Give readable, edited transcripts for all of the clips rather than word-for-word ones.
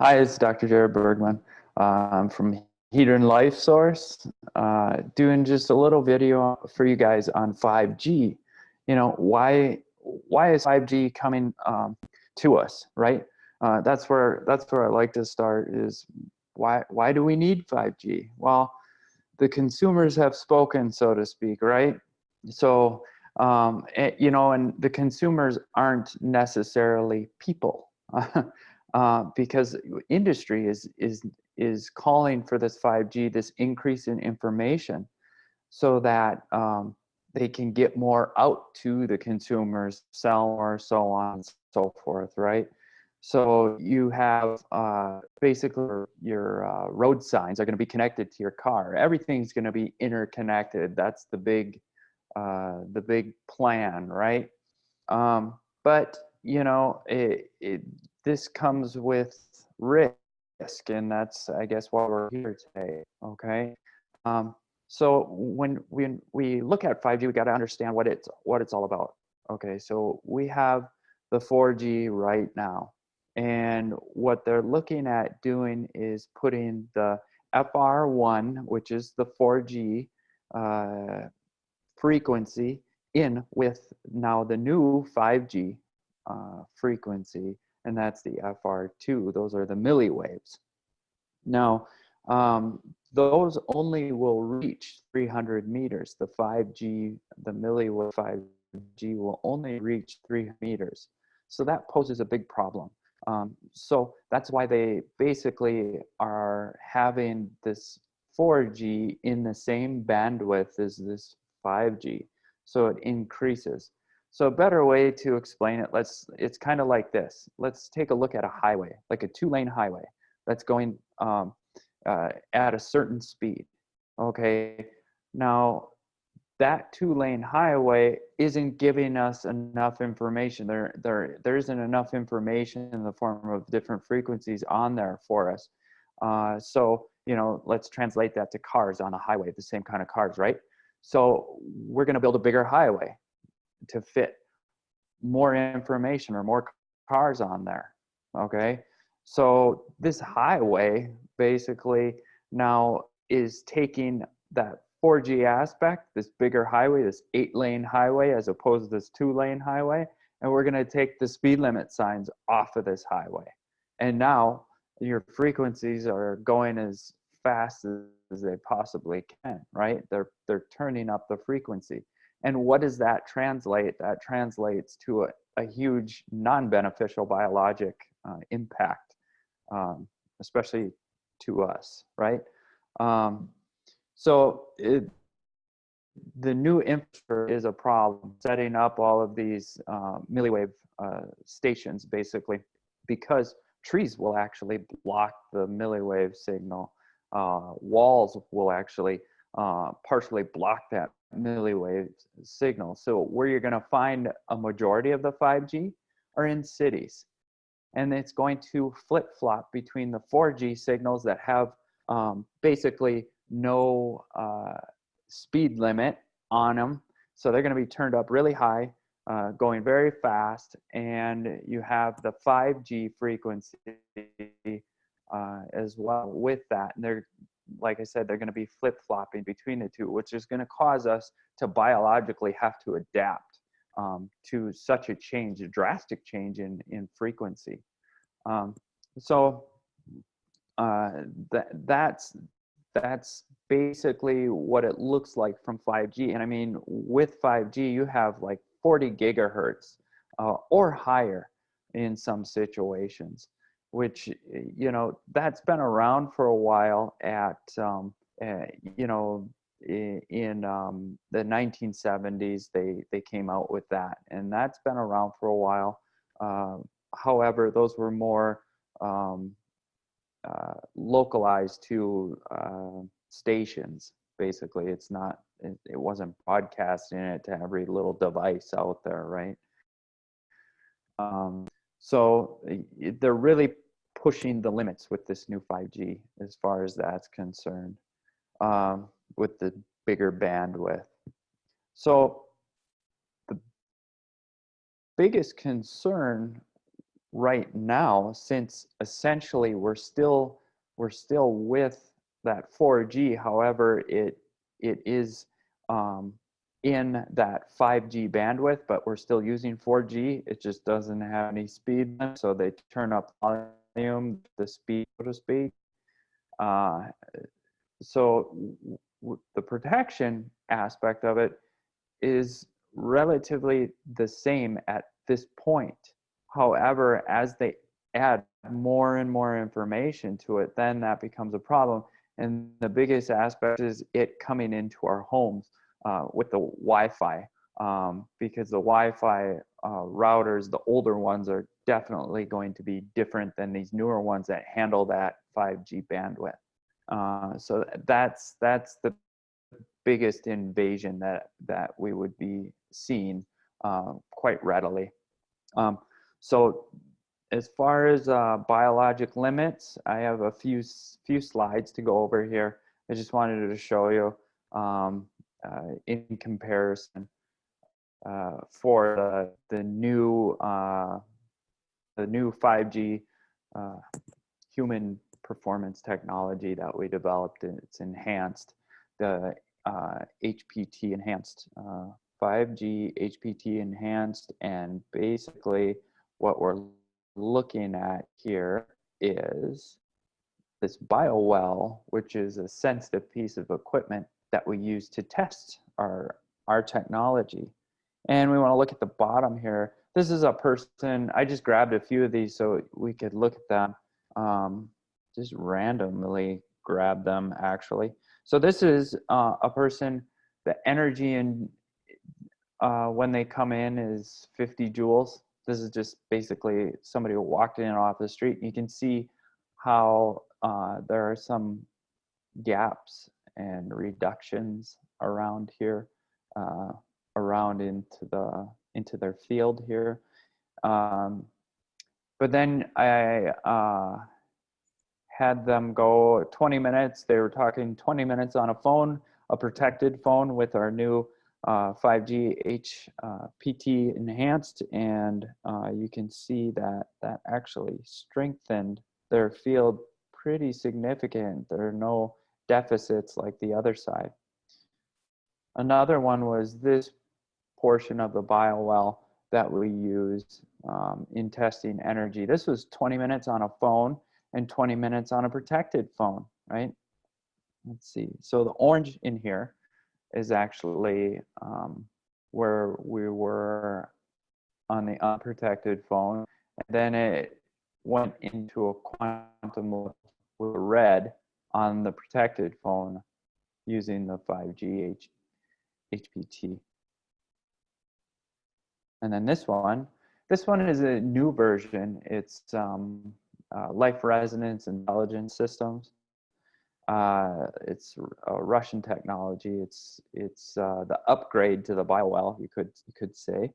Hi, it's Dr. Jared Bergman. I'm from Heater and Life Source, doing just a little video for you guys on 5G. You know, why is 5G coming to us, right? That's where I like to start is why do we need 5G? Well, the consumers have spoken, so to speak, right? So, and the consumers aren't necessarily people. Because industry is calling for this 5G, this increase in information, so that they can get more out to the consumers, sell more, so on and so forth, right? So you have basically your road signs are going to be connected to your car. Everything's going to be interconnected. That's the big plan, right? But this comes with risk, and that's, I guess, why we're here today. Okay. So when we look at 5G, we got to understand what it's all about. Okay. So we have the 4G right now, and what they're looking at doing is putting the FR1, which is the 4G frequency, in with now the new 5G frequency, and that's the FR2. Those are the milliwaves. Now, those only will reach 300 meters. The 5G, the milliwave 5G will only reach 300 meters. So that poses a big problem. So that's why they basically are having this 4G in the same bandwidth as this 5G. So it increases. So a better way to explain it, it's kind of like this. Let's take a look at a highway, like a 2-lane highway that's going at a certain speed. Okay, now that 2-lane highway isn't giving us enough information. There isn't enough information in the form of different frequencies on there for us. So let's translate that to cars on a highway, the same kind of cars, right? So we're going to build a bigger highway to fit more information or more cars on there. Okay, so this highway basically now is taking that 4G aspect, this bigger highway, this 8-lane highway, as opposed to this 2-lane highway, and we're going to take the speed limit signs off of this highway. And now your frequencies are going as fast as they possibly can, right? They're turning up the frequency. And what does that translate? That translates to a huge non-beneficial biologic impact, especially to us, right? So the new infrastructure is a problem, setting up all of these milliwave stations, basically, because trees will actually block the milliwave signal. Walls will actually partially block that milliwave signal. So where you're going to find a majority of the 5G are in cities. And it's going to flip-flop between the 4G signals that have basically no speed limit on them. So they're going to be turned up really high, going very fast. And you have the 5G frequency as well with that. And they're, like I said, they're going to be flip-flopping between the two, which is going to cause us to biologically have to adapt to such a change, a drastic change in frequency. That's basically what it looks like from 5G. And I mean, with 5G, you have like 40 gigahertz or higher in some situations, which, that's been around for a while in the 1970s, they came out with that, and that's been around for a while. However, those were more localized to stations. Basically, it wasn't broadcasting it to every little device out there, right? So they're really pushing the limits with this new 5G as far as that's concerned, with the bigger bandwidth. So the biggest concern right now, since essentially we're still with that 4G. However, it is in that 5G bandwidth, but we're still using 4G. It just doesn't have any speed limit, so they turn up volume, the speed, so to speak. Uh, so the protection aspect of it is relatively the same at this point. However, as they add more and more information to it, then that becomes a problem. And the biggest aspect is it coming into our homes with the Wi-Fi, because the Wi-Fi routers, the older ones, are definitely going to be different than these newer ones that handle that 5G bandwidth. So that's the biggest invasion that we would be seeing quite readily. So as far as biologic limits, I have a few slides to go over here. I just wanted to show you in comparison for the new 5G human performance technology that we developed. It's enhanced, the HPT enhanced, 5G HPT enhanced, and basically what we're looking at here is this BioWell, which is a sensitive piece of equipment that we use to test our technology. And we want to look at the bottom here. This is a person, I just grabbed a few of these so we could look at them. Just randomly grab them actually. So this is a person, the energy in when they come in is 50 joules. This is just basically somebody who walked in off the street. You can see how there are some gaps and reductions around here, around into their field here. But then I had them go 20 minutes. They were talking 20 minutes on a phone, a protected phone with our new 5G HPT enhanced, and you can see that that actually strengthened their field pretty significant. There are no deficits like the other side. Another one was this portion of the BioWell that we use in testing energy. This was 20 minutes on a phone and 20 minutes on a protected phone, right? Let's see. So the orange in here is actually where we were on the unprotected phone. And then it went into a quantum with red on the protected phone using the 5G HPT. And then this one is a new version. It's life resonance intelligence systems. It's a Russian technology. It's the upgrade to the BioWell, you could say.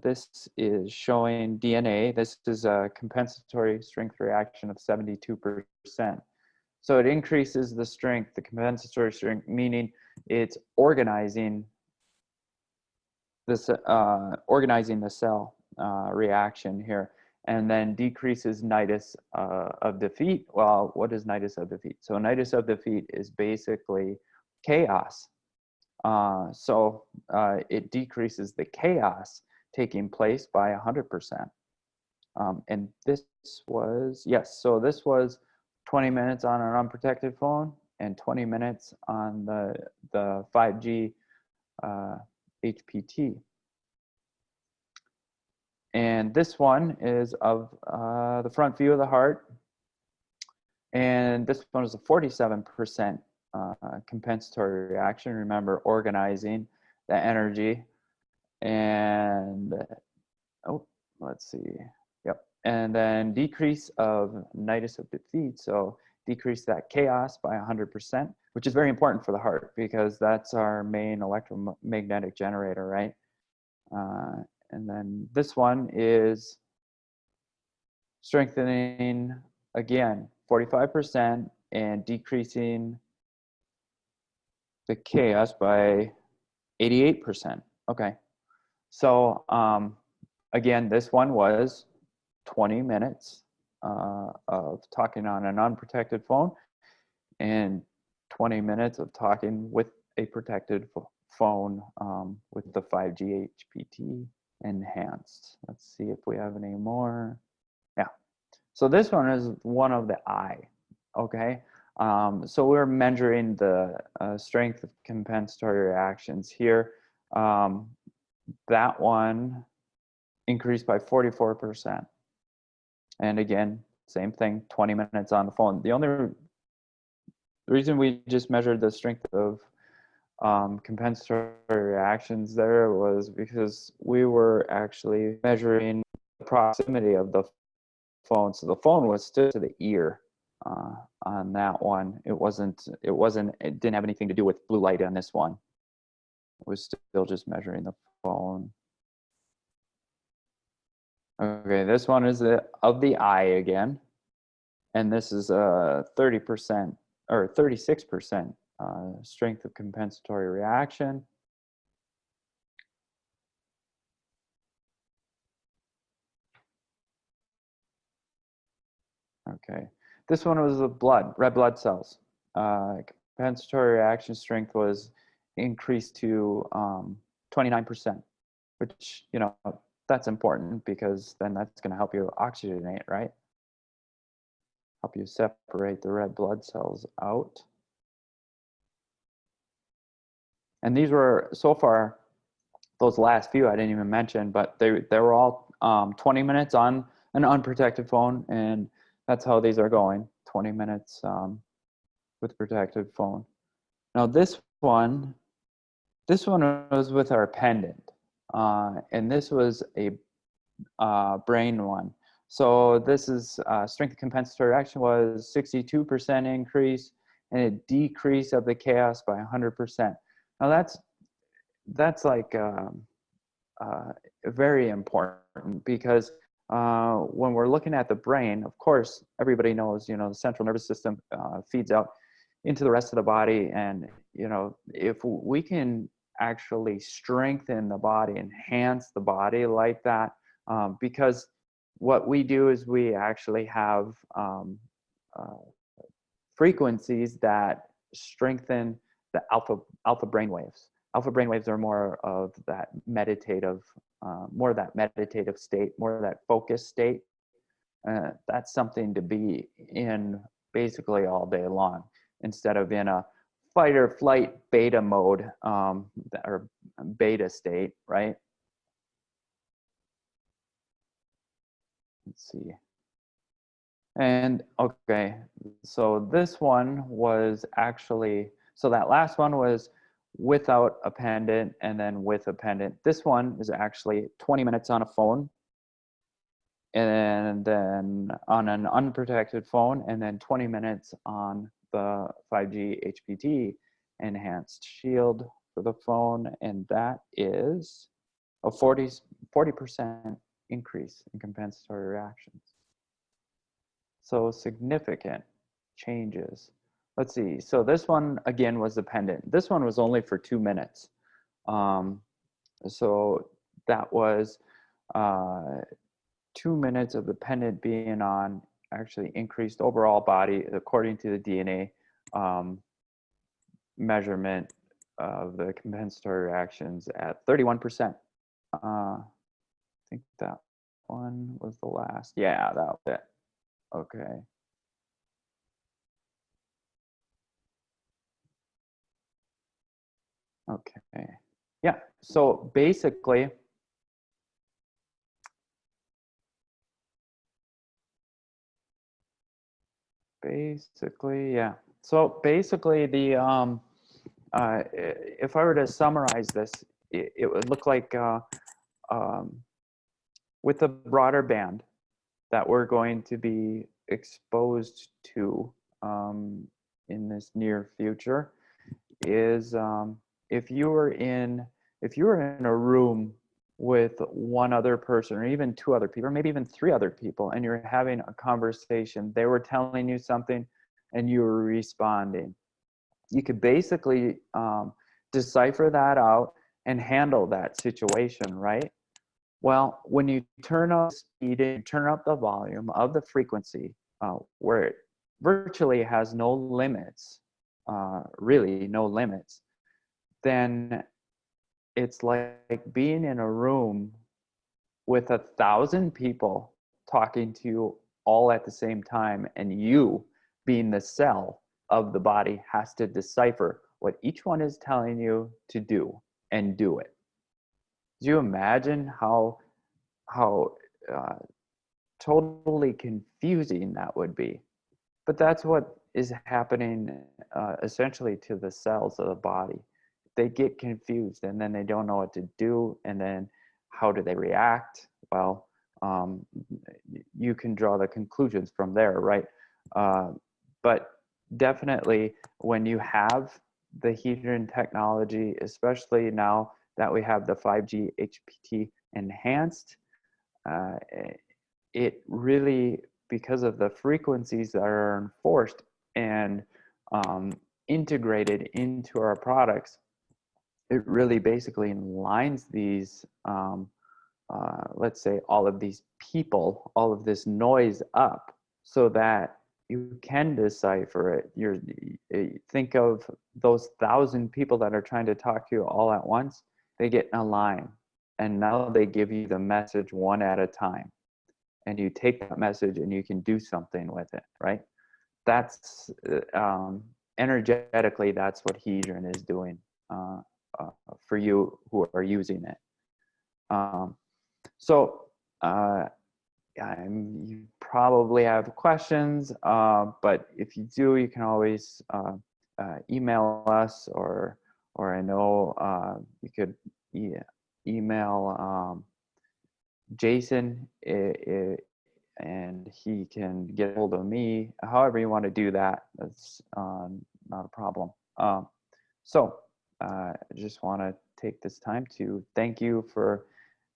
This is showing DNA. This is a compensatory strength reaction of 72%. So it increases the strength, the compensatory strength, meaning it's organizing this, organizing the cell reaction here, and then decreases nidus of defeat. Well, what is nidus of defeat? So nidus of defeat is basically chaos. So it decreases the chaos taking place by 100%. And this was, yes, so this was 20 minutes on an unprotected phone and 20 minutes on the 5G HPT. And this one is of the front view of the heart. And this one is a 47% compensatory reaction. Remember, organizing the energy. And, oh, let's see. Yep. And then decrease of nidus of defeat. So decrease that chaos by 100%, which is very important for the heart because that's our main electromagnetic generator, right? And then this one is strengthening, again, 45% and decreasing the chaos by 88%. Okay. So again, this one was 20 minutes of talking on an unprotected phone and 20 minutes of talking with a protected phone with the 5G HPT enhanced. Let's see if we have any more. Yeah. So this one is one of the eye. Okay. So we're measuring the strength of compensatory reactions here. That one increased by 44%. And again, same thing, 20 minutes on the phone. The reason we just measured the strength of compensatory reactions there was because we were actually measuring the proximity of the phone. So the phone was still to the ear on that one. It didn't have anything to do with blue light on this one. It was still just measuring the phone. Okay, this one is of the eye again. And this is a 30% or 36% strength of compensatory reaction. Okay, this one was the red blood cells. Compensatory reaction strength was increased to 29%, which, you know, that's important because then that's going to help you oxygenate, right? Help you separate the red blood cells out. And these were, so far, those last few I didn't even mention, but they were all 20 minutes on an unprotected phone, and that's how these are going, 20 minutes with protected phone. Now this one was with our pendant, and this was a brain one. So this is strength of compensatory reaction was 62% increase, and a decrease of the chaos by 100%. Now that's like very important because when we're looking at the brain, of course, everybody knows, you know, the central nervous system feeds out into the rest of the body. And, you know, if we can actually strengthen the body, enhance the body like that, because what we do is we actually have frequencies that strengthen the alpha brain waves. Alpha brain waves are more of that meditative, state, more of that focused state. That's something to be in basically all day long, instead of in a fight or flight beta mode or beta state, right? Let's see. And okay, so this one was actually, so that last one was without a pendant and then with a pendant. This one is actually 20 minutes on a phone and then on an unprotected phone, and then 20 minutes on the 5G HPT enhanced shield for the phone, and that is a 40% increase in compensatory reactions. So significant changes. Let's see. So this one again was the pendant. This one was only for 2 minutes. So that was 2 minutes of the pendant being on, actually increased overall body according to the DNA measurement of the compensatory reactions at 31%. I think that one was the last. Yeah, that was it. Okay. Okay. Yeah. So basically, yeah. So basically, the if I were to summarize this, it would look like with a broader band that we're going to be exposed to in this near future is if you were in a room with one other person or even 2 other people or maybe even 3 other people, and you're having a conversation, they were telling you something and you were responding, you could basically decipher that out and handle that situation, right? Well, when you turn up the speed and turn up the volume of the frequency, where it virtually has no limits, really no limits, then it's like being in a room with 1,000 people talking to you all at the same time, and you, being the cell of the body, has to decipher what each one is telling you to do and do it. Do you imagine how uh, totally confusing that would be? But that's what is happening essentially to the cells of the body. They get confused and then they don't know what to do. And then how do they react? Well, um, you can draw the conclusions from there, right? Uh, but definitely when you have the heater technology, especially now that we have the 5G HPT enhanced, uh, it really, because of the frequencies that are enforced and um, integrated into our products, it really basically lines these, let's say, all of these people, all of this noise up so that you can decipher it. Think of those 1,000 people that are trying to talk to you all at once. They get in a line, and now they give you the message one at a time, and you take that message and you can do something with it, right? That's energetically, that's what Hedron is doing uh, for you who are using it. Um, so you probably have questions, but if you do, you can always email us, or I know you could email Jason, and he can get hold of me. However you want to do that, that's not a problem. So I just want to take this time to thank you for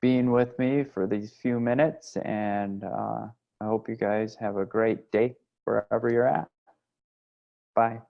being with me for these few minutes, and I hope you guys have a great day wherever you're at. Bye.